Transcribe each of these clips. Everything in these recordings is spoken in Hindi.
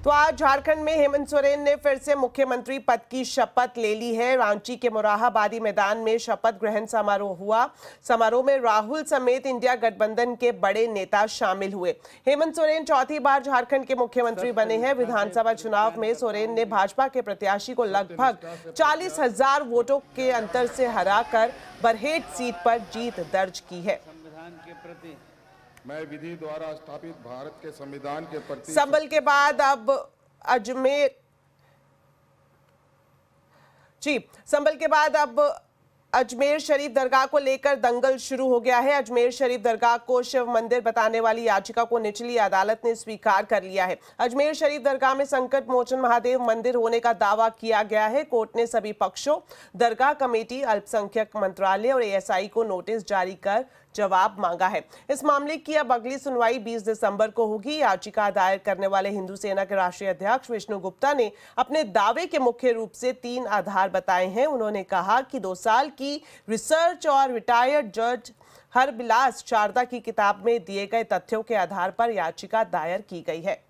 तो आज झारखंड में हेमंत सोरेन ने फिर से मुख्यमंत्री पद की शपथ ले ली है। रांची के मोरहाबादी मैदान में शपथ ग्रहण समारोह हुआ। समारोह में राहुल समेत इंडिया गठबंधन के बड़े नेता शामिल हुए। हेमंत सोरेन चौथी बार झारखंड के मुख्यमंत्री बने हैं। विधानसभा चुनाव में सोरेन ने भाजपा के प्रत्याशी को लगभग 40,000 वोटों के अंतर से हराकर बरहेट सीट पर जीत दर्ज की है। मैं विधि द्वारा स्थापित भारत के संविधान के प्रति संभल के बाद अब अजमेर शरीफ दरगाह को लेकर दंगल शुरू हो गया है। अजमेर शरीफ दरगाह को शिव मंदिर बताने वाली याचिका को निचली अदालत ने स्वीकार कर लिया है। अजमेर शरीफ दरगाह में संकट मोचन महादेव मंदिर होने का दावा किया गया है। कोर्ट ने सभी पक्षों, दरगाह कमेटी, अल्पसंख्यक मंत्रालय और एएसआई को नोटिस जारी कर जवाब मांगा है। इस मामले की अब अगली सुनवाई 20 दिसंबर को होगी। याचिका दायर करने वाले हिंदू सेना के राष्ट्रीय अध्यक्ष विष्णु गुप्ता ने अपने दावे के मुख्य रूप से 3 आधार बताए हैं। उन्होंने कहा कि 2 साल की रिसर्च और रिटायर्ड जज हरबिलास शारदा की किताब में दिए गए तथ्यों के आधार पर याचिका दायर की गई है।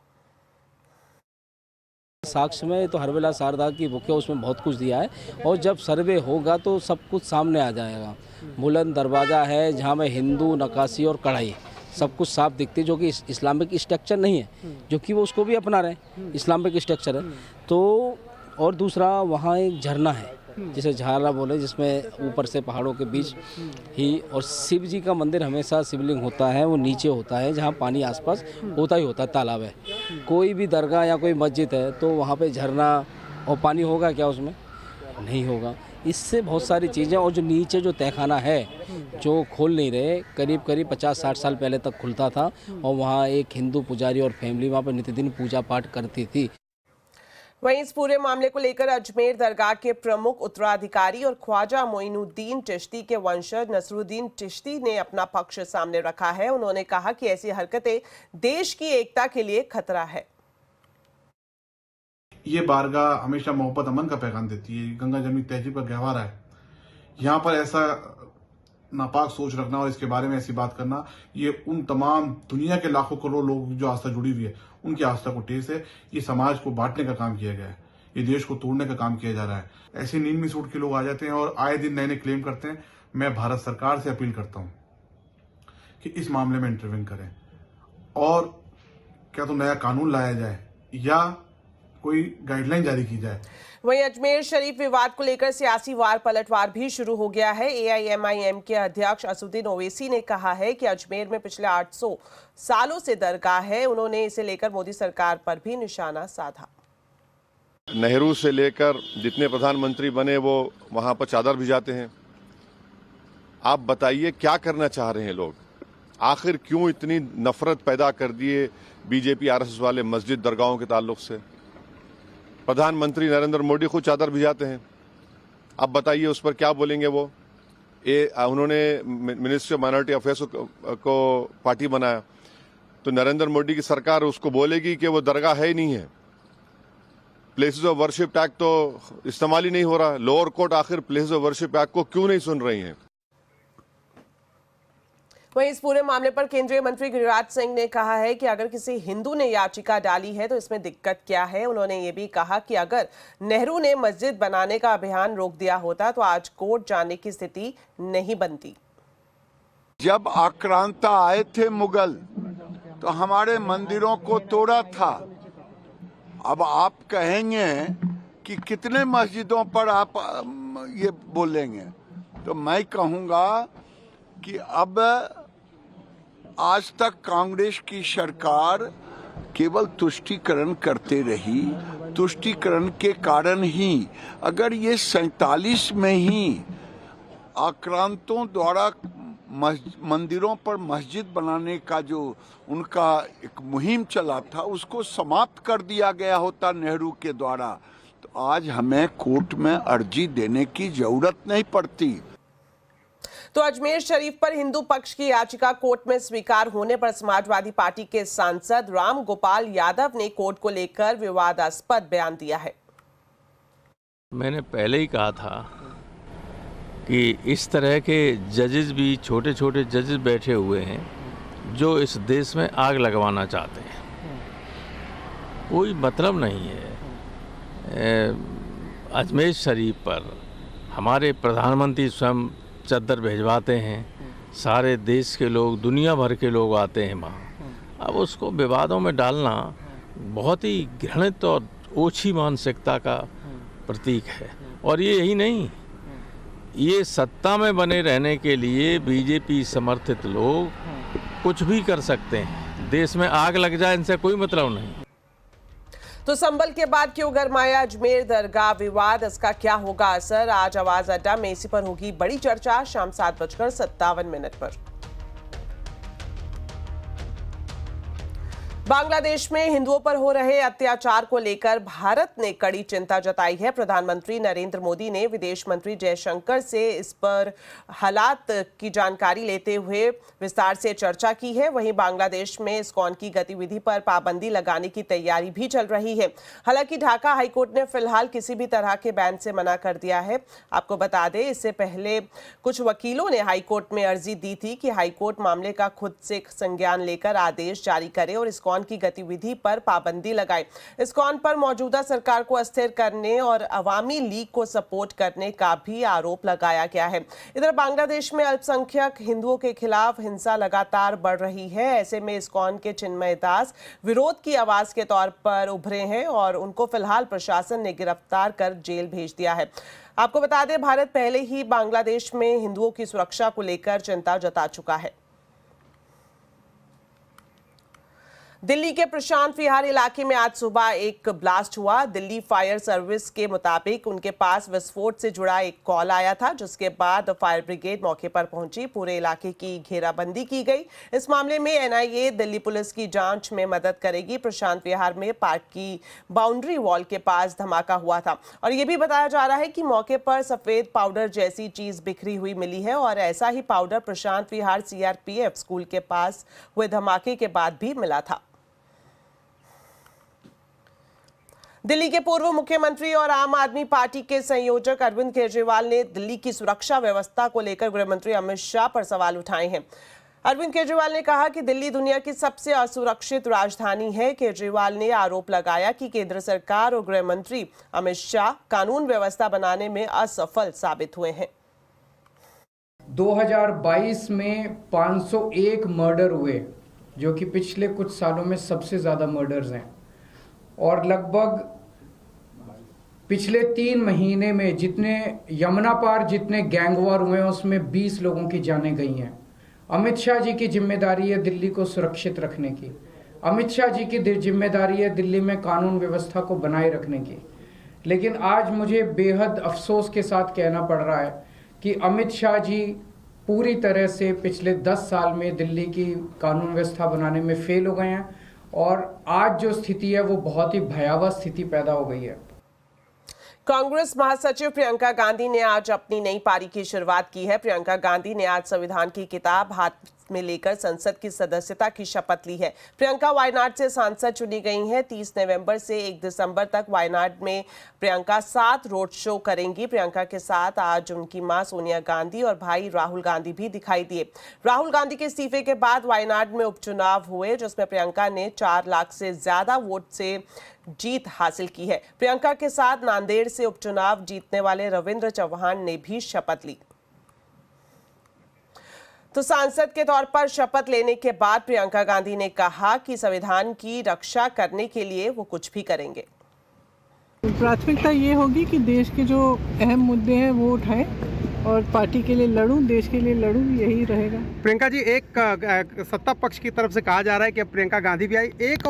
साक्ष्य में तो हरबिलास शारदा की बुक है, उसमें बहुत कुछ दिया है और जब सर्वे होगा तो सब कुछ सामने आ जाएगा। बुलंद दरवाज़ा है जहाँ में हिंदू नक्काशी और कढ़ाई सब कुछ साफ दिखती है, जो कि इस्लामिक स्ट्रक्चर नहीं है, जो कि वो उसको भी अपना रहे हैं, इस्लामिक स्ट्रक्चर है। तो और दूसरा वहाँ एक झरना है जिसे झारा बोले, जिसमें ऊपर से पहाड़ों के बीच ही, और शिव जी का मंदिर हमेशा शिवलिंग होता है वो नीचे होता है जहाँ पानी आसपास होता ही होता है, तालाब है। कोई भी दरगाह या कोई मस्जिद है तो वहाँ पे झरना और पानी होगा क्या? उसमें नहीं होगा। इससे बहुत सारी चीज़ें, और जो नीचे जो तहखाना है जो खोल नहीं रहे, करीब 50-60 साल पहले तक खुलता था और वहाँ एक हिंदू पुजारी और फैमिली वहाँ पर नित्यदिन पूजा पाठ करती थी। वहीं इस पूरे मामले को लेकर अजमेर दरगाह के प्रमुख उत्तराधिकारी और ख्वाजा मोइनुद्दीन चिश्ती के वंशज नसरुद्दीन चिश्ती ने अपना पक्ष सामने रखा है। उन्होंने कहा कि ऐसी हरकतें देश की एकता के लिए खतरा है। ये बारगाह हमेशा मोहब्बत अमन का पैगाम देती है। गंगा जमनी तहजीब का गहवारा है। यहाँ पर ऐसा नापाक सोच रखना और इसके बारे में ऐसी बात करना, ये उन तमाम दुनिया के लाखों करोड़ लोग जो आस्था जुड़ी हुई है उनकी आस्था को ठेस है। ये समाज को बांटने का काम किया गया है, ये देश को तोड़ने का काम किया जा रहा है। ऐसे नींद में सूट के लोग आ जाते हैं और आए दिन नए नए क्लेम करते हैं। मैं भारत सरकार से अपील करता हूं कि इस मामले में इंटरवेन करें और क्या तो नया कानून लाया जाए या कोई गाइडलाइन जारी की जाए। वहीं अजमेर शरीफ विवाद को लेकर सियासी वार पलटवार भी शुरू हो गया है। AIMIM के अध्यक्ष असुद्दीन ओवैसी ने कहा है कि अजमेर में पिछले 800 सालों से दरगाह है। उन्होंने इसे लेकर मोदी सरकार पर भी निशाना साधा। नेहरू से लेकर जितने प्रधानमंत्री बने वो वहां पर चादर भिजाते हैं। आप बताइए क्या करना चाह रहे हैं लोग? आखिर क्यों इतनी नफरत पैदा कर दिए बीजेपी RSS वाले मस्जिद दरगाहों के ताल्लुक से? प्रधानमंत्री नरेंद्र मोदी खुद चादर भिजाते हैं। अब बताइए उस पर क्या बोलेंगे वो? उन्होंने मिनिस्ट्री ऑफ माइनॉरिटी अफेयर्स को पार्टी बनाया तो नरेंद्र मोदी की सरकार उसको बोलेगी कि वो दरगाह है ही नहीं है। प्लेसेस ऑफ वर्शिप एक्ट तो इस्तेमाल ही नहीं हो रहा। लोअर कोर्ट आखिर प्लेसेस ऑफ वर्शिप एक्ट को क्यों नहीं सुन रही है? वहीं इस पूरे मामले पर केंद्रीय मंत्री गिरिराज सिंह ने कहा है कि अगर किसी हिंदू ने याचिका डाली है तो इसमें दिक्कत क्या है। उन्होंने ये भी कहा कि अगर नेहरू ने मस्जिद बनाने का अभियान रोक दिया होता तो आज कोर्ट जाने की स्थिति नहीं बनती। जब आक्रांता आए थे मुगल तो हमारे मंदिरों को तोड़ा था। अब आप कहेंगे कि कितने मस्जिदों पर आप ये बोलेंगे, तो मैं कहूँगा कि अब आज तक कांग्रेस की सरकार केवल तुष्टीकरण करते रही। तुष्टीकरण के कारण ही अगर ये 47 में ही आक्रांतों द्वारा मंदिरों पर मस्जिद बनाने का जो उनका एक मुहिम चला था उसको समाप्त कर दिया गया होता नेहरू के द्वारा, तो आज हमें कोर्ट में अर्जी देने की जरूरत नहीं पड़ती। तो अजमेर शरीफ पर हिंदू पक्ष की याचिका कोर्ट में स्वीकार होने पर समाजवादी पार्टी के सांसद राम गोपाल यादव ने कोर्ट को लेकर विवादास्पद बयान दिया है। मैंने पहले ही कहा था कि इस तरह के जजेस भी, छोटे छोटे जजेस बैठे हुए हैं जो इस देश में आग लगवाना चाहते हैं। कोई मतलब नहीं है। अजमेर शरीफ पर हमारे प्रधानमंत्री स्वयं चद्दर भिजवाते हैं, सारे देश के लोग, दुनिया भर के लोग आते हैं वहाँ। अब उसको विवादों में डालना बहुत ही घृणित और ओछी मानसिकता का प्रतीक है। और ये यही नहीं, ये सत्ता में बने रहने के लिए बीजेपी समर्थित लोग कुछ भी कर सकते हैं। देश में आग लग जाए, इनसे कोई मतलब नहीं। तो संभल के बाद क्यों गरमाया अजमेर दरगाह विवाद, इसका क्या होगा असर? आज आवाज अड्डा में इसी पर होगी बड़ी चर्चा शाम 7:57 पर। बांग्लादेश में हिंदुओं पर हो रहे अत्याचार को लेकर भारत ने कड़ी चिंता जताई है। प्रधानमंत्री नरेंद्र मोदी ने विदेश मंत्री जयशंकर से इस पर हालात की जानकारी लेते हुए विस्तार से चर्चा की है। वहीं बांग्लादेश में इस्कॉन की गतिविधि पर पाबंदी लगाने की तैयारी भी चल रही है। हालांकि ढाका हाईकोर्ट ने फिलहाल किसी भी तरह के बैन से मना कर दिया है। आपको बता दें, इससे पहले कुछ वकीलों ने हाईकोर्ट में अर्जी दी थी कि हाईकोर्ट मामले का खुद से संज्ञान लेकर आदेश जारी करे और इस्कॉन की गतिविधि पर पाबंदी लगाए। इस्कॉन पर मौजूदा सरकार को अस्थिर करने और अवामी लीग को सपोर्ट करने का भी आरोप लगाया गया है। इधर बांग्लादेश में अल्पसंख्यक हिंदुओं के खिलाफ हिंसा लगातार बढ़ रही है। ऐसे में इस्कॉन के चिन्मय दास विरोध की आवाज के तौर पर उभरे हैं और उनको फिलहाल प्रशासन ने गिरफ्तार कर जेल भेज दिया है। आपको बता दें, भारत पहले ही बांग्लादेश में हिंदुओं की सुरक्षा को लेकर चिंता जता चुका है। दिल्ली के प्रशांत विहार इलाके में आज सुबह एक ब्लास्ट हुआ। दिल्ली फायर सर्विस के मुताबिक उनके पास विस्फोट से जुड़ा एक कॉल आया था, जिसके बाद फायर ब्रिगेड मौके पर पहुंची। पूरे इलाके की घेराबंदी की गई। इस मामले में एनआईए दिल्ली पुलिस की जांच में मदद करेगी। प्रशांत विहार में पार्क की बाउंड्री वॉल के पास धमाका हुआ था और ये भी बताया जा रहा है कि मौके पर सफेद पाउडर जैसी चीज बिखरी हुई मिली है और ऐसा ही पाउडर प्रशांत विहार सीआरपीएफ स्कूल के पास हुए धमाके के बाद भी मिला था। दिल्ली के पूर्व मुख्यमंत्री और आम आदमी पार्टी के संयोजक अरविंद केजरीवाल ने दिल्ली की सुरक्षा व्यवस्था को लेकर गृह मंत्री अमित शाह पर सवाल उठाए हैं। अरविंद केजरीवाल ने कहा कि दिल्ली दुनिया की सबसे असुरक्षित राजधानी है। केजरीवाल ने आरोप लगाया कि केंद्र सरकार और गृह मंत्री अमित शाह कानून व्यवस्था बनाने में असफल साबित हुए हैं। 2022 में 501 मर्डर हुए, जो कि पिछले कुछ सालों में सबसे ज्यादा मर्डर्स हैं, और लगभग पिछले 3 महीने में जितने यमुना पार जितने गैंगवार हुए हैं उसमें 20 लोगों की जानें गई हैं। अमित शाह जी की जिम्मेदारी है दिल्ली को सुरक्षित रखने की। अमित शाह जी की जिम्मेदारी है दिल्ली में कानून व्यवस्था को बनाए रखने की। लेकिन आज मुझे बेहद अफसोस के साथ कहना पड़ रहा है कि अमित शाह जी पूरी तरह से पिछले 10 साल में दिल्ली की कानून व्यवस्था बनाने में फेल हो गए हैं और आज जो स्थिति है वो बहुत ही भयावह स्थिति पैदा हो गई है। कांग्रेस महासचिव प्रियंका गांधी ने आज अपनी नई पारी की शुरुआत की है। प्रियंका गांधी ने आज संविधान की किताब हाथ में लेकर संसद की सदस्यता की शपथ ली है। प्रियंका वायनाड से सांसद चुनी गई हैं। 30 नवंबर से 1 दिसंबर तक वायनाड में प्रियंका 7 रोड शो करेंगी। प्रियंका के साथ आज उनकी मां सोनिया गांधी और भाई राहुल गांधी भी दिखाई दिए। राहुल गांधी के इस्तीफे के बाद वायनाड में उपचुनाव हुए, जिसमें प्रियंका ने 4 लाख से ज्यादा वोट से जीत हासिल की है। प्रियंका के साथ नांदेड़ से उपचुनाव जीतने वाले रविंद्र चौहान ने भी शपथ ली। तो सांसद के तौर पर शपथ लेने के बाद प्रियंका गांधी ने कहा कि संविधान की रक्षा करने के लिए वो कुछ भी करेंगे। प्राथमिकता ये होगी कि देश के जो अहम मुद्दे हैं वो उठाएं और पार्टी के लिए लड़ूं, देश के लिए लड़ूं, यही रहेगा। प्रियंका जी, एक सत्ता पक्ष की तरफ से कहा जा रहा है कि अब प्रियंका गांधी भी आई, एक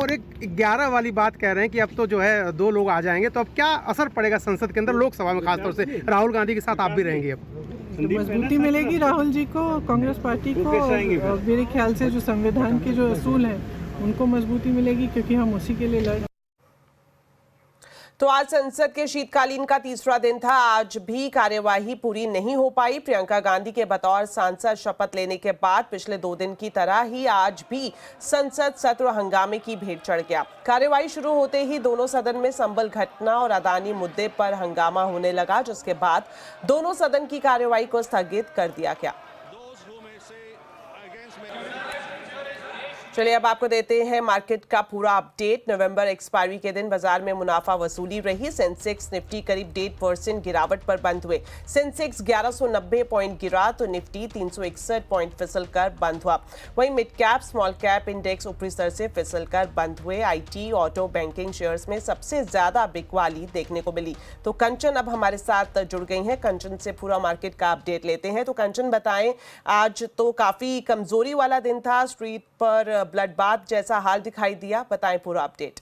11 वाली बात कह रहे हैं कि अब तो जो है 2 लोग आ जाएंगे, तो अब क्या असर पड़ेगा संसद के अंदर, लोकसभा में खासतौर से राहुल गांधी के साथ आप भी रहेंगे? अब मजबूती मिलेगी राहुल जी को, कांग्रेस पार्टी को, और मेरे ख्याल से जो संविधान के जो असूल हैं उनको मजबूती मिलेगी, क्योंकि हम उसी के लिए लड़। तो आज संसद के शीतकालीन का तीसरा दिन था। आज भी कार्यवाही पूरी नहीं हो पाई। प्रियंका गांधी के बतौर सांसद शपथ लेने के बाद पिछले 2 दिन की तरह ही आज भी संसद सत्र हंगामे की भेंट चढ़ गया। कार्यवाही शुरू होते ही दोनों सदन में संबल घटना और अदानी मुद्दे पर हंगामा होने लगा, जिसके बाद दोनों सदन की कार्यवाही को स्थगित कर दिया गया। चलिए अब आपको देते हैं मार्केट का पूरा अपडेट। नवंबर एक्सपायरी के दिन बाजार में मुनाफा वसूली रही। सेंसेक्स निफ्टी करीब 1.5% गिरावट पर बंद हुए। सेंसेक्स 1190 पॉइंट गिरा तो निफ्टी 361 पॉइंट फिसल कर बंद हुआ। वहीं mid cap small cap index ऊपरी स्तर से फिसल कर बंद हुए। आईटी ऑटो बैंकिंग शेयर्स में सबसे ज्यादा बिकवाली देखने को मिली। तो कंचन अब हमारे साथ जुड़ गई हैं। कंचन से पूरा मार्केट का अपडेट लेते हैं। तो कंचन बताएं, आज तो काफी कमजोरी वाला दिन था, स्ट्रीट पर ब्लडबाथ जैसा हाल दिखाई दिया, बताएं पूरा अपडेट।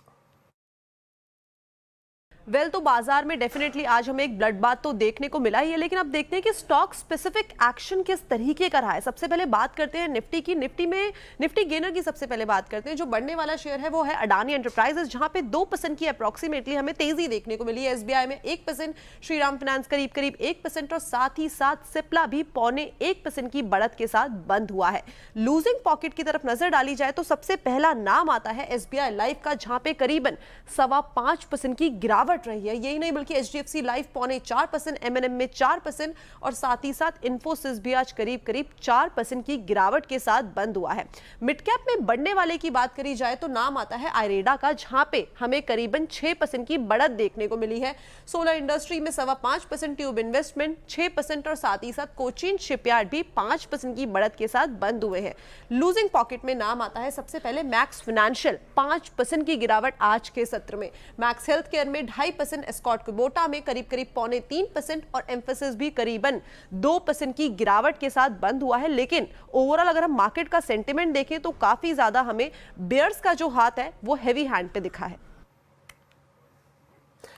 तो बाजार में डेफिनेटली आज हमें एक ब्लड बाथ तो देखने को मिला ही है, लेकिन अब देखते हैं कि स्टॉक स्पेसिफिक एक्शन किस तरीके का रहा है। सबसे पहले बात करते हैं निफ्टी की। निफ्टी गेनर की सबसे पहले बात करते हैं। जो बढ़ने वाला शेयर है वो है अडानी एंटरप्राइजेस, जहां पे 2% की अप्रोक्सीमेटली हमें तेजी देखने को मिली है। एसबीआई में 1%, श्रीराम फाइनेंस करीब 1% और साथ ही साथ सिप्ला भी 0.25% की बढ़त के साथ बंद हुआ है। लूजिंग पॉकेट की तरफ नजर डाली जाए तो सबसे पहला नाम आता है एसबीआई लाइफ का, जहां पे करीबन 5.25% की गिरावट रही है। यही नहीं बल्कि एचडीएफसी लाइफ 0.4%, एमएनएम में 4% और साथ ही साथ इन्फोसिस भी आज करीब 4% की गिरावट के साथ बंद हुआ है। मिड कैप में बढ़ने वाले की बात करी जाए तो नाम आता है आयरेडा का, जहां पे हमें करीबन 6% की बढ़त देखने को मिली है। सोलर इंडस्ट्री में 5.25%, ट्यूब इन्वेस्टमेंट 6% और साथ ही साथ कोचिन शिपयार्ड भी 5% की बढ़त के साथ बंद हुए हैं। लूजिंग पॉकेट में नाम आता है सबसे पहले मैक्स फाइनेंशियल, 5% की गिरावट आज के सत्र में। मैक्स हेल्थ केयर में 2.5%, एस्कॉर्ट कुबोटा में करीब 0.3% और एम्फेसिस भी करीबन 2% की गिरावट के साथ बंद हुआ है। लेकिन ओवरऑल अगर हम मार्केट का सेंटिमेंट देखें तो काफी ज्यादा हमें बेयर्स का जो हाथ है वो हेवी हैंड पे दिखा है।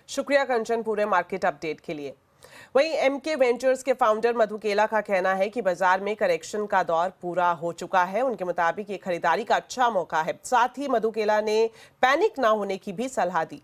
शुक्रिया कंचन पूरे मार्केट अपडेट के लिए। वहीं एमके वेंचर्स के फाउंडर मधु केला का कहना है कि बाजार में करेक्शन का दौर पूरा हो चुका है। उनके मुताबिक ये खरीदारी का अच्छा मौका है। साथ ही मधु केला ने पैनिक ना होने की भी सलाह दी।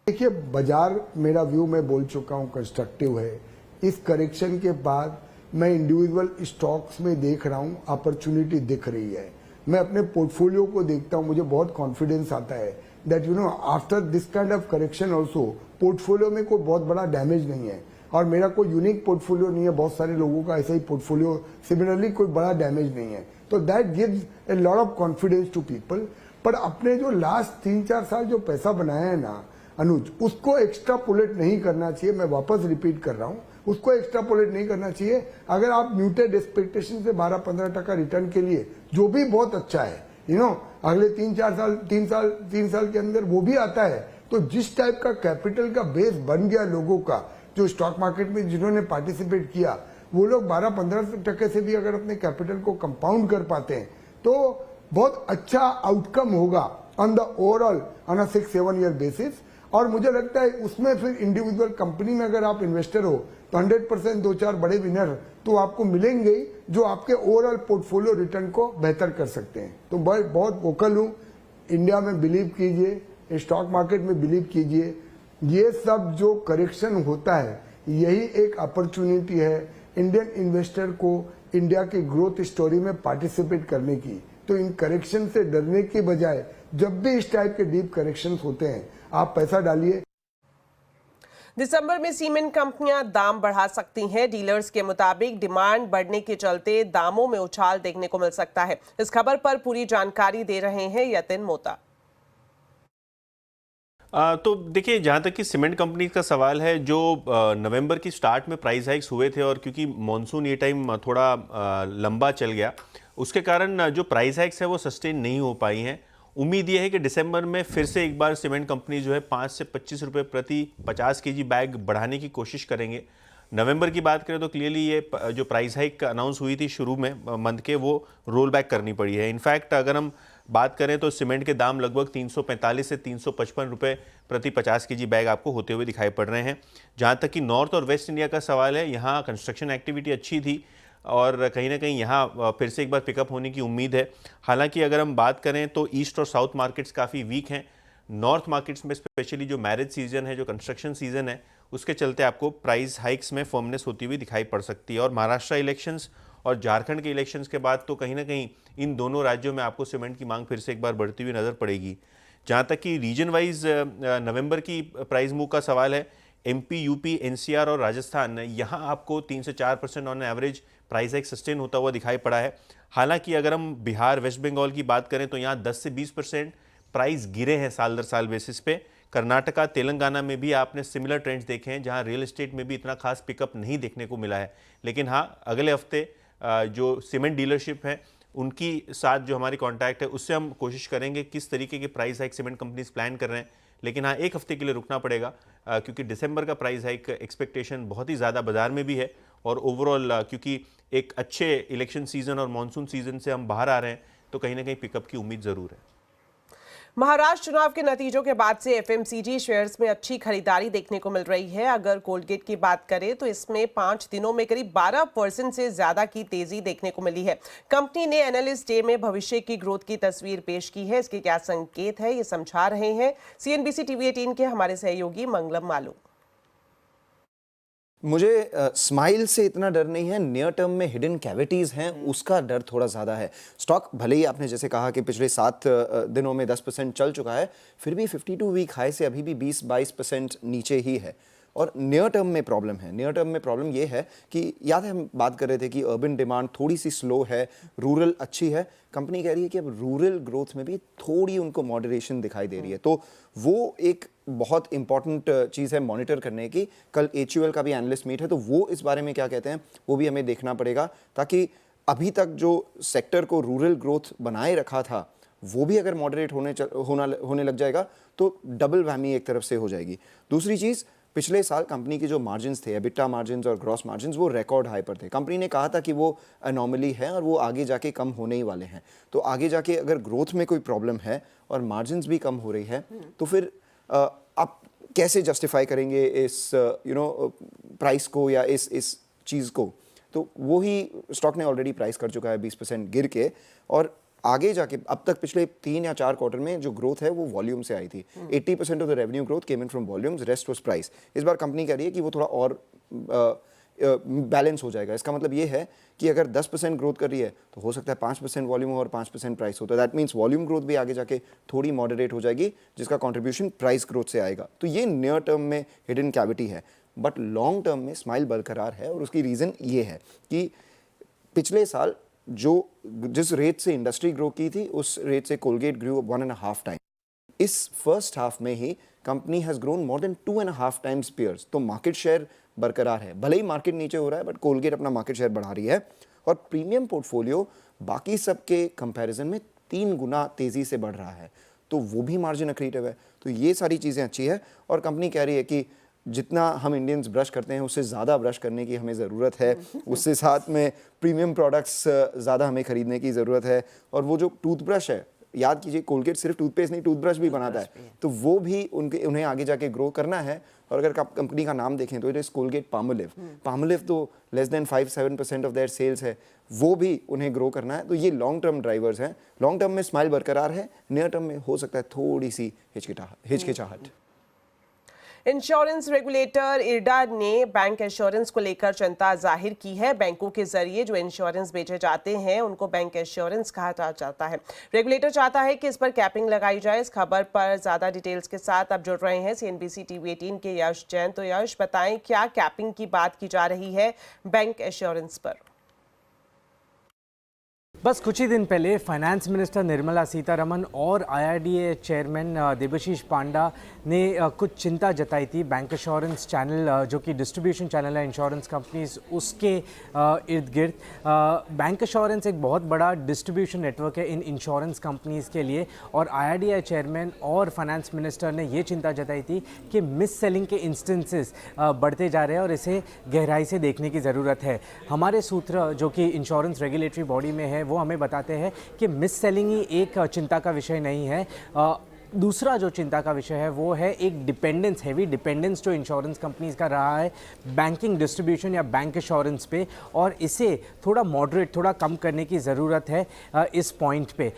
देखिए, बाजार, मेरा व्यू मैं बोल चुका हूं, कंस्ट्रक्टिव है। इस करेक्शन के बाद मैं इंडिविजुअल स्टॉक्स में देख रहा हूं अपॉर्चुनिटी दिख रही है। मैं अपने पोर्टफोलियो को देखता हूं, मुझे बहुत कॉन्फिडेंस आता है that after this kind of correction also portfolio में कोई बहुत बड़ा डैमेज नहीं है। और मेरा कोई यूनिक पोर्टफोलियो नहीं है, बहुत सारे लोगों का ऐसा ही पोर्टफोलियो, सिमिलरली कोई बड़ा डैमेज नहीं है। तो that gives a lot of confidence to people. पर अपने जो लास्ट 3-4 साल जो पैसा बनाया है ना अनुज, उसको एक्स्ट्रापोलेट नहीं करना चाहिए। मैं वापस रिपीट कर रहा हूं, उसको एक्स्ट्रापोलेट नहीं करना चाहिए। अगर आप म्यूटेड एक्सपेक्टेशन से 12-15% रिटर्न के लिए, जो भी बहुत अच्छा है, अगले 3 साल के अंदर वो भी आता है, तो जिस टाइप का कैपिटल का बेस बन गया लोगों का, जो स्टॉक मार्केट में जिन्होंने पार्टिसिपेट किया, वो लोग 12-15% से भी अगर अपने कैपिटल को कंपाउंड कर पाते हैं तो बहुत अच्छा आउटकम होगा on the overall on a 6-7 year basis. और मुझे लगता है उसमें फिर इंडिविजुअल कंपनी में अगर आप इन्वेस्टर हो तो 100% 2-4 बड़े विनर तो आपको मिलेंगे जो आपके ओवरऑल पोर्टफोलियो रिटर्न को बेहतर कर सकते हैं। तो बहुत वोकल हूं, इंडिया में बिलीव कीजिए, स्टॉक मार्केट में बिलीव कीजिए। ये सब जो करेक्शन होता है यही एक अपॉर्चुनिटी है इंडियन इन्वेस्टर को इंडिया की ग्रोथ स्टोरी में पार्टिसिपेट करने की। तो इन करेक्शन से डरने के बजाय जब भी इस टाइप के डीप करेक्शन होते हैं आप पैसा डालिए। दिसंबर में सीमेंट कंपनियां दाम बढ़ा सकती हैं। डीलर्स के मुताबिक डिमांड बढ़ने के चलते दामों में उछाल देखने को मिल सकता है। इस खबर पर पूरी जानकारी दे रहे हैं यतिन मोता। तो देखिए, जहाँ तक कि सीमेंट कंपनी का सवाल है, जो नवंबर की स्टार्ट में प्राइस हाइक्स हुए थे और क्योंकि मॉनसून ये टाइम थोड़ा लंबा चल गया, उसके कारण जो प्राइस हाइक्स है वो सस्टेन नहीं हो पाई हैं। उम्मीद ये है कि दिसंबर में फिर से एक बार सीमेंट कंपनी जो है 5 से 25 रुपये प्रति 50 केजी बैग बढ़ाने की कोशिश करेंगे। नवंबर की बात करें तो क्लियरली ये जो प्राइस हाइक अनाउंस हुई थी शुरू में मंथ के, वो रोल बैक करनी पड़ी है। इनफैक्ट अगर हम बात करें तो सीमेंट के दाम लगभग 345 से 355 रुपये प्रति 50 केजी बैग आपको होते हुए दिखाई पड़ रहे हैं। जहाँ तक कि नॉर्थ और वेस्ट इंडिया का सवाल है, यहाँ कंस्ट्रक्शन एक्टिविटी अच्छी थी और कहीं ना कहीं यहाँ फिर से एक बार पिकअप होने की उम्मीद है। हालांकि अगर हम बात करें तो ईस्ट और साउथ मार्केट्स काफ़ी वीक हैं। नॉर्थ मार्केट्स में स्पेशली जो मैरिज सीजन है, जो कंस्ट्रक्शन सीजन है, उसके चलते आपको प्राइस हाइक्स में फर्मनेस होती हुई दिखाई पड़ सकती है। और महाराष्ट्र इलेक्शंस और झारखंड के इलेक्शंस के बाद तो कहीं ना कहीं इन दोनों राज्यों में आपको सीमेंट की मांग फिर से एक बार बढ़ती हुई नज़र पड़ेगी। जहाँ तक कि रीजन वाइज नवंबर की प्राइस मूव का सवाल है, एमपी, यूपी, एनसीआर और राजस्थान, यहाँ आपको 3 से 4% on average price hike sustain होता हुआ दिखाई पड़ा है। हालांकि अगर हम बिहार, वेस्ट बंगाल की बात करें तो यहाँ 10 से 20% प्राइस गिरे हैं साल दर साल बेसिस पे। कर्नाटका, तेलंगाना में भी आपने सिमिलर ट्रेंड्स देखे हैं, जहाँ रियल एस्टेट में भी इतना खास पिकअप नहीं देखने को मिला है। लेकिन हाँ, अगले हफ्ते जो सीमेंट डीलरशिप है उनकी साथ जो हमारी कांटेक्ट है उससे हम कोशिश करेंगे किस तरीके के price hike cement companies plan कर रहे हैं। लेकिन हाँ, एक हफ्ते के लिए रुकना पड़ेगा क्योंकि दिसंबर का प्राइस हाइक एक्सपेक्टेशन बहुत ही ज़्यादा बाजार में भी है। और ओवरऑल क्योंकि एक अच्छे इलेक्शन सीजन और मानसून सीजन से हम बाहर आ रहे हैं तो कहीं ना कहीं पिकअप की उम्मीद ज़रूर है। महाराष्ट्र चुनाव के नतीजों के बाद से एफएमसीजी शेयर्स में अच्छी खरीदारी देखने को मिल रही है। अगर कोलगेट की बात करें तो इसमें 5 दिनों में करीब 12% से ज्यादा की तेजी देखने को मिली है। कंपनी ने एनालिस्ट डे में भविष्य की ग्रोथ की तस्वीर पेश की है। इसके क्या संकेत है, ये समझा रहे हैं CNBC TV 18 के हमारे सहयोगी मंगलम मालू। मुझे स्माइल से इतना डर नहीं है, नियर टर्म में हिडन कैविटीज़ हैं उसका डर थोड़ा ज़्यादा है। स्टॉक भले ही आपने जैसे कहा कि पिछले 7 दिनों में 10% चल चुका है, फिर भी 52 वीक हाई से अभी भी 20-22% नीचे ही है। और नियर टर्म में प्रॉब्लम है। नियर टर्म में प्रॉब्लम ये है कि याद है हम बात कर रहे थे कि अर्बन डिमांड थोड़ी सी स्लो है, रूरल अच्छी है। कंपनी कह रही है कि अब रूरल ग्रोथ में भी थोड़ी उनको मॉडरेशन दिखाई दे रही है। तो वो एक बहुत इंपॉर्टेंट चीज़ है मॉनिटर करने की। कल HUL का भी एनालिस्ट मीट है तो वो इस बारे में क्या कहते हैं वो भी हमें देखना पड़ेगा, ताकि अभी तक जो सेक्टर को रूरल ग्रोथ बनाए रखा था वो भी अगर मॉडरेट होने लग जाएगा तो डबल वैमी एक तरफ से हो जाएगी। दूसरी चीज़, पिछले साल कंपनी के जो मार्जिन्स थे, एबिटा मार्जिन्स और ग्रॉस मार्जिन्स, वो रिकॉर्ड हाई पर थे। कंपनी ने कहा था कि वो अनॉमली है और वो आगे जाके कम होने ही वाले हैं। तो आगे जाके अगर ग्रोथ में कोई प्रॉब्लम है और मार्जिन्स भी कम हो रही है तो फिर आप कैसे जस्टिफाई करेंगे इस प्राइस को या इस चीज़ को। तो वो ही स्टॉक ने ऑलरेडी प्राइस कर चुका है 20% गिर के। और आगे जाके अब तक पिछले 3 या 4 क्वार्टर में जो ग्रोथ है वो वॉल्यूम से आई थी। 80% of the revenue growth came in from volumes, rest was price. इस बार कंपनी कह रही है कि वो थोड़ा और बैलेंस हो जाएगा। इसका मतलब ये है कि अगर 10% ग्रोथ कर रही है तो हो सकता है 5% वॉल्यूम और 5% प्राइस हो, तो दैट मीन्स वॉल्यूम ग्रोथ भी आगे जाके थोड़ी मॉडरेट हो जाएगी, जिसका कंट्रीब्यूशन प्राइस ग्रोथ से आएगा। तो ये नियर टर्म में हिडन कैविटी है, बट लॉन्ग टर्म में स्माइल बरकरार है। और उसकी रीज़न ये है कि पिछले साल जिस रेट से इंडस्ट्री ग्रो की थी उस रेट से कोलगेट ग्रू 1.5 टाइम। इस फर्स्ट हाफ में ही company has grown more than 2.5 times peers. तो मार्केट शेयर बरकरार है, भले ही मार्केट नीचे हो रहा है बट कोलगेट अपना मार्केट शेयर बढ़ा रही है। और प्रीमियम पोर्टफोलियो बाकी सबके कंपैरिजन में 3 गुना तेज़ी से बढ़ रहा है, तो वो भी मार्जिन एक्रीटिव है। तो ये सारी चीज़ें अच्छी है। और कंपनी कह रही है कि जितना हम इंडियंस ब्रश करते हैं उससे ज़्यादा ब्रश करने की हमें ज़रूरत है, उससे साथ में प्रीमियम प्रोडक्ट्स ज़्यादा हमें ख़रीदने की ज़रूरत है। और वो जो टूथब्रश है, याद कीजिए कोलगेट सिर्फ टूथपेस्ट नहीं टूथब्रश भी बनाता है, तो वो भी उन्हें आगे जाके ग्रो करना है। और अगर आप कंपनी का नाम देखें तो it is Colgate Palmolive. Palmolive तो less than 5-7% of their sales है, वो भी उन्हें ग्रो करना है। तो ये लॉन्ग टर्म ड्राइवर्स हैं। लॉन्ग टर्म में स्माइल बरकरार है, नियर टर्म में हो सकता है थोड़ी सी हिचकिचाहट। इंश्योरेंस रेगुलेटर इरडा ने बैंक एश्योरेंस को लेकर चिंता जाहिर की है। बैंकों के जरिए जो इंश्योरेंस बेचे जाते हैं उनको बैंक एश्योरेंस कहा जाता है। रेगुलेटर चाहता है कि इस पर कैपिंग लगाई जाए। इस खबर पर ज्यादा डिटेल्स के साथ अब जुड़ रहे हैं CNBC TV 18 के यश जैन। तो यश, बताएं क्या कैपिंग की बात की जा रही है बैंक एश्योरेंस पर? बस कुछ ही दिन पहले फाइनेंस मिनिस्टर निर्मला सीतारमण और IRDA चेयरमैन देबाशीष पांडा ने कुछ चिंता जताई थी। बैंक एश्योरेंस चैनल जो कि डिस्ट्रीब्यूशन चैनल है इंश्योरेंस कंपनीज, उसके इर्द गिर्द बैंक एश्योरेंस एक बहुत बड़ा डिस्ट्रीब्यूशन नेटवर्क है इन इंश्योरेंस कंपनीज के लिए। और IRDA चेयरमैन और फाइनेंस मिनिस्टर ने ये चिंता जताई थी कि मिस सेलिंग के इंस्टेंसेस बढ़ते जा रहे हैं और इसे गहराई से देखने की ज़रूरत है। हमारे सूत्र जो कि इंश्योरेंस रेगुलेटरी बॉडी में है वो हमें बताते हैं कि मिस सेलिंग ही एक चिंता का विषय नहीं है। दूसरा जो चिंता का विषय है वो है एक डिपेंडेंस, हैवी डिपेंडेंस जो इंश्योरेंस कंपनीज का रहा है बैंकिंग डिस्ट्रीब्यूशन या बैंक एश्योरेंस पे, और इसे थोड़ा मॉडरेट, थोड़ा कम करने की ज़रूरत है इस पॉइंट पे।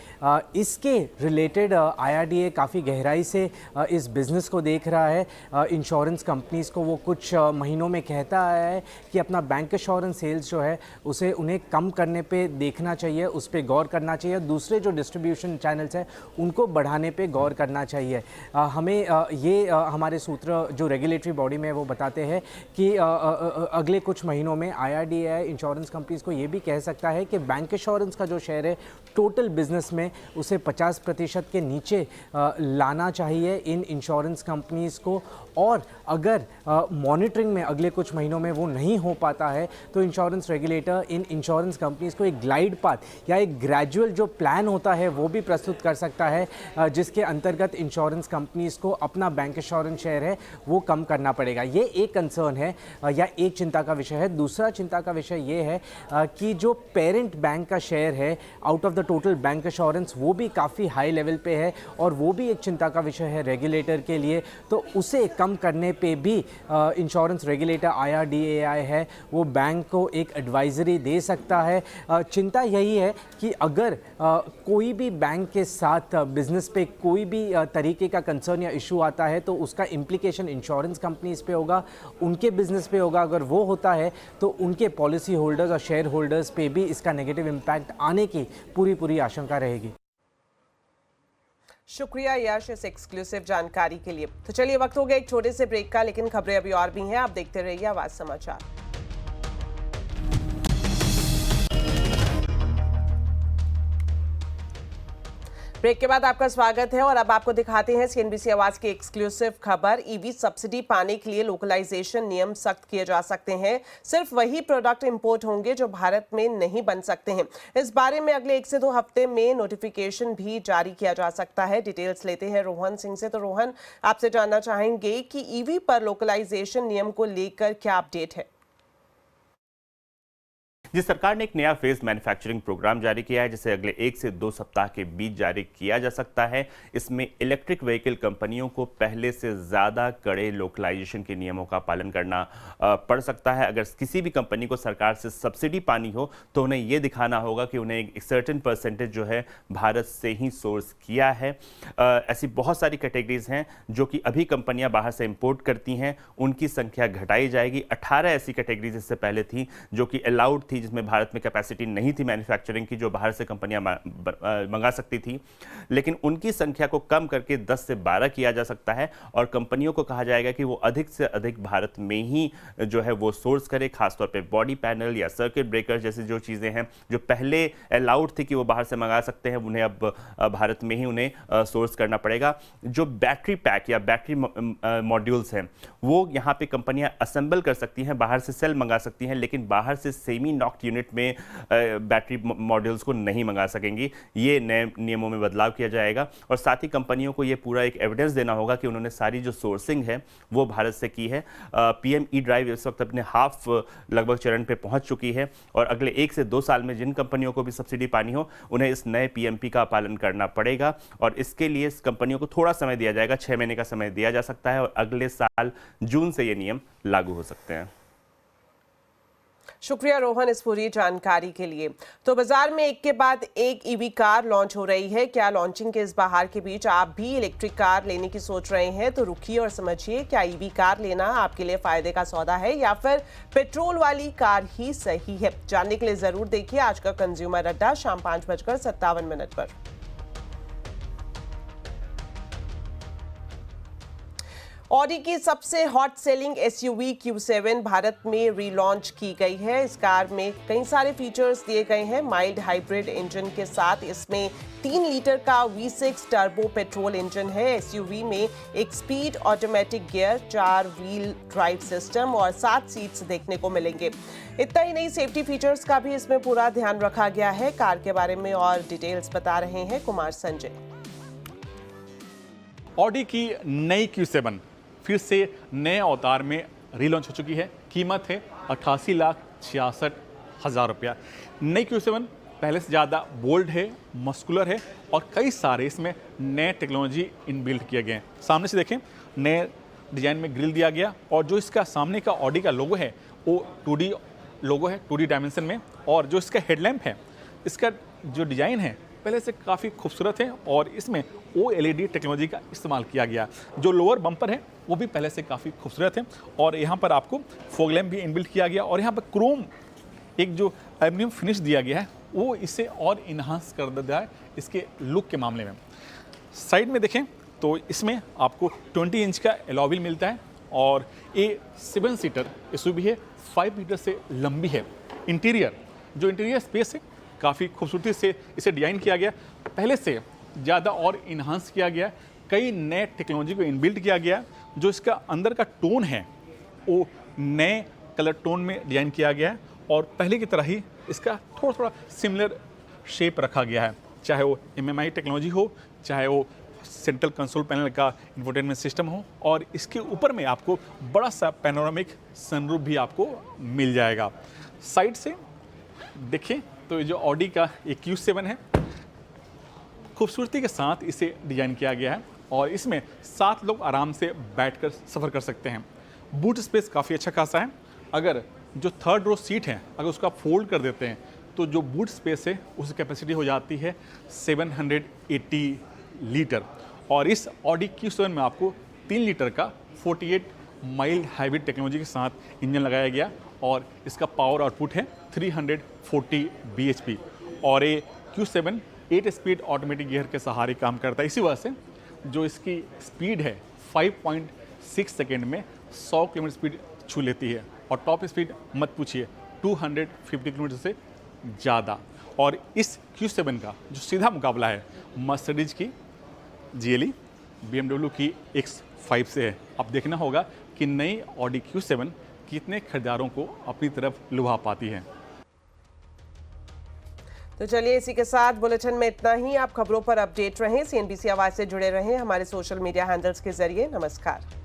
इसके रिलेटेड IRDA काफ़ी गहराई से इस बिज़नेस को देख रहा है। इंश्योरेंस कंपनीज़ को वो कुछ महीनों में कहता आया है कि अपना बैंक एश्योरेंस सेल्स जो है उसे उन्हें कम करने पे देखना चाहिए, उस पर गौर करना चाहिए। दूसरे जो डिस्ट्रीब्यूशन चैनल्स हैं उनको बढ़ाने पे गौर करना चाहिए। हमारे सूत्र जो रेगुलेटरी बॉडी में है वो बताते हैं कि अगले कुछ महीनों में IRDAI इंश्योरेंस कंपनीज को ये भी कह सकता है कि बैंक इंश्योरेंस का जो शेयर है टोटल बिजनेस में उसे 50% के नीचे लाना चाहिए इन इंश्योरेंस कंपनीज को। और अगर मॉनिटरिंग में अगले कुछ महीनों में वो नहीं हो पाता है तो insurance regulator in insurance companies को एक ग्लाइड पाथ या एक ग्रेजुअल जो प्लान होता है वो भी प्रस्तुत कर सकता है, जिसके अंतर्गत इंश्योरेंस कंपनीज को अपना बैंक इंश्योरेंस शेयर है वो कम करना पड़ेगा। ये एक कंसर्न है या एक चिंता का विषय है। दूसरा चिंता का विषय ये है कि जो पेरेंट बैंक का शेयर है out of the total bank insurance वो भी काफ़ी हाई लेवल पे है और वो भी एक चिंता का विषय है रेगुलेटर के लिए। तो उसे कम करने पे भी इंश्योरेंस रेगुलेटर IRDAI है वो बैंक को एक एडवाइजरी दे सकता है। चिंता यही है कि अगर कोई भी बैंक के साथ बिजनेस पे कोई भी तरीके का कंसर्न या इशू आता है तो उसका इम्प्लीकेशन इंश्योरेंस कंपनीज पे होगा, उनके बिजनेस पे होगा। अगर वो होता है तो उनके पॉलिसी होल्डर्स और शेयर होल्डर्स पे भी इसका नेगेटिव इम्पैक्ट आने की पूरी आशंका रहेगी। शुक्रिया यश इस एक्सक्लूसिव जानकारी के लिए। तो चलिए वक्त हो गया एक छोटे से ब्रेक का, लेकिन खबरें अभी और भी हैं। आप देखते रहिए आवाज समाचार। ब्रेक के बाद आपका स्वागत है और अब आपको दिखाते हैं CNBC आवाज की एक्सक्लूसिव खबर। ईवी सब्सिडी पाने के लिए लोकलाइजेशन नियम सख्त किए जा सकते हैं। सिर्फ वही प्रोडक्ट इंपोर्ट होंगे जो भारत में नहीं बन सकते हैं। इस बारे में अगले 1 से 2 हफ्ते में नोटिफिकेशन भी जारी किया जा सकता है। डिटेल्स लेते हैं रोहन सिंह से। तो रोहन, आपसे जानना चाहेंगे कि ईवी पर लोकलाइजेशन नियम को लेकर क्या अपडेट है? जी, सरकार ने एक नया फेज मैन्युफैक्चरिंग प्रोग्राम जारी किया है जिसे अगले 1 से 2 सप्ताह के बीच जारी किया जा सकता है। इसमें इलेक्ट्रिक व्हीकल कंपनियों को पहले से ज़्यादा कड़े लोकलाइजेशन के नियमों का पालन करना पड़ सकता है। अगर किसी भी कंपनी को सरकार से सब्सिडी पानी हो तो उन्हें ये दिखाना होगा कि उन्हें एक सर्टेन परसेंटेज जो है भारत से ही सोर्स किया है। ऐसी बहुत सारी कैटेगरीज हैं जो कि अभी कंपनियां बाहर से इंपोर्ट करती हैं, उनकी संख्या घटाई जाएगी। 18 ऐसी कैटेगरीज इससे पहले थी जो कि अलाउड थी, जिसमें भारत में कैपेसिटी नहीं थी मैन्युफैक्चरिंग की, जो बाहर से कंपनियां मंगा सकती थी। लेकिन उनकी संख्या को कम करके 10 से 12 किया जा सकता है और कंपनियों को कहा जाएगा कि वो अधिक से अधिक भारत में ही जो है वो सोर्स करे। खासतौर पे बॉडी पैनल या सर्किट ब्रेकर जैसी जो चीज़ें हैं जो पहले अलाउड थी कि वो बाहर से मंगा सकते हैं, उन्हें अब भारत में ही उन्हें सोर्स करना पड़ेगा। जो बैटरी पैक या बैटरी मॉड्यूल्स हैं वो यहाँ पे कंपनियां असेंबल कर सकती हैं, बाहर से सेल मंगा सकती हैं, लेकिन बाहर से सेमी नॉक्ड यूनिट में बैटरी मॉड्यूल्स को नहीं मंगा सकेंगी। ये नए नियमों में बदलाव किया जाएगा और साथ ही कंपनियों को ये पूरा एक एविडेंस देना होगा कि उन्होंने सारी जो सोर्सिंग है वो भारत से की है। PM E-ड्राइव इस वक्त अपने हाफ लगभग चरण पे पहुंच चुकी है और अगले 1 से 2 साल में जिन कंपनियों को भी सब्सिडी पानी हो उन्हें इस नए PMP का पालन करना पड़ेगा और इसके लिए इस कंपनियों को थोड़ा समय दिया जाएगा, 6 महीने का समय दिया जा सकता है और अगले साल जून से ये नियम लागू हो सकते हैं। शुक्रिया रोहन इस पूरी जानकारी के लिए। तो बाजार में एक के बाद एक ईवी कार लॉन्च हो रही है। क्या लॉन्चिंग के इस बहार के बीच आप भी इलेक्ट्रिक कार लेने की सोच रहे हैं? तो रुकिए और समझिए, क्या ईवी कार लेना आपके लिए फायदे का सौदा है या फिर पेट्रोल वाली कार ही सही है? जानने के लिए जरूर देखिए आज का कंज्यूमर अड्डा शाम 5:57 पर। ऑडी की सबसे hot selling SUV Q7 Bharat में रीलॉन्च की गई है। इस कार में कई सारे फीचर्स दिए गए हैं। माइल्ड हाइब्रिड इंजन के साथ इसमें 3 लीटर का V6 टर्बो पेट्रोल इंजन है। SUV में एक speed automatic gear, 4 wheel drive system और 7 सीट्स देखने को मिलेंगे। इतना ही नहीं, सेफ्टी फीचर्स का भी इसमें पूरा ध्यान रखा गया है। कार के बारे में और डिटेल्स बता रहे हैं कुमार संजय। ऑडी की नई Q7 फिर से नए अवतार में रीलॉन्च हो चुकी है। कीमत है 88,66,000 रुपया। नई Q7 पहले से ज़्यादा बोल्ड है, मस्कुलर है और कई सारे इसमें नए टेक्नोलॉजी इनबिल्ट किए गए हैं। सामने से देखें, नए डिज़ाइन में ग्रिल दिया गया और जो इसका सामने का ऑडी का लोगो है वो 2D लोगो है, 2D डायमेंशन में। और जो इसका हेडलैम्प है, इसका जो डिज़ाइन है पहले से काफ़ी खूबसूरत है और इसमें OLED टेक्नोलॉजी का इस्तेमाल किया गया। जो लोअर बम्पर है वो भी पहले से काफ़ी खूबसूरत है और यहाँ पर आपको फॉग लैम्प भी इनबिल्ट किया गया और यहाँ पर क्रोम एक जो एल्युमिनियम फिनिश दिया गया है वो इसे और इन्हांस कर दिया है इसके लुक के मामले में। साइड में देखें तो इसमें आपको 20 इंच का अलॉय व्हील मिलता है और ये 7 सीटर एसयूवी है, 5 मीटर से लंबी है। इंटीरियर स्पेस है, काफ़ी खूबसूरती से इसे डिज़ाइन किया गया, पहले से ज़्यादा और इन्हांस किया गया, कई नए टेक्नोलॉजी को इनबिल्ट किया गया। जो इसका अंदर का टोन है वो नए कलर टोन में डिज़ाइन किया गया है और पहले की तरह ही इसका थोड़ा सिमिलर शेप रखा गया है, चाहे वो MMI टेक्नोलॉजी हो, चाहे वो सेंट्रल कंसोल पैनल का इंफोटेनमेंट सिस्टम हो, और इसके ऊपर में आपको बड़ा सा पैनोरामिक सनरूफ भी आपको मिल जाएगा। साइड से देखें तो ये जो ऑडी का एक Q7 है, खूबसूरती के साथ इसे डिज़ाइन किया गया है और इसमें 7 लोग आराम से बैठकर सफ़र कर सकते हैं। बूट स्पेस काफ़ी अच्छा खासा है। अगर जो 3rd रो सीट है अगर उसका फोल्ड कर देते हैं तो जो बूट स्पेस है उसकी कैपेसिटी हो जाती है 780 लीटर। और इस ऑडी Q7 में आपको 3 लीटर का 48 माइल्ड हाइब्रिड टेक्नोलॉजी के साथ इंजन लगाया गया और इसका पावर आउटपुट है 340 bhp और ये Q7 8 स्पीड ऑटोमेटिक गियर के सहारे काम करता है। इसी वजह से जो इसकी स्पीड है 5.6 सेकेंड में 100 किलोमीटर स्पीड छू लेती है और टॉप स्पीड मत पूछिए 250 किलोमीटर से ज़्यादा। और इस Q7 का जो सीधा मुकाबला है मर्सिडीज की GLE, BMW की X5 से है। अब देखना होगा कि नई ऑडी Q7 कितने खरीदारों को अपनी तरफ लुभा पाती है। तो चलिए इसी के साथ बुलेटिन में इतना ही। आप खबरों पर अपडेट रहें, CNBC आवाज से जुड़े रहें हमारे सोशल मीडिया हैंडल्स के जरिए। नमस्कार।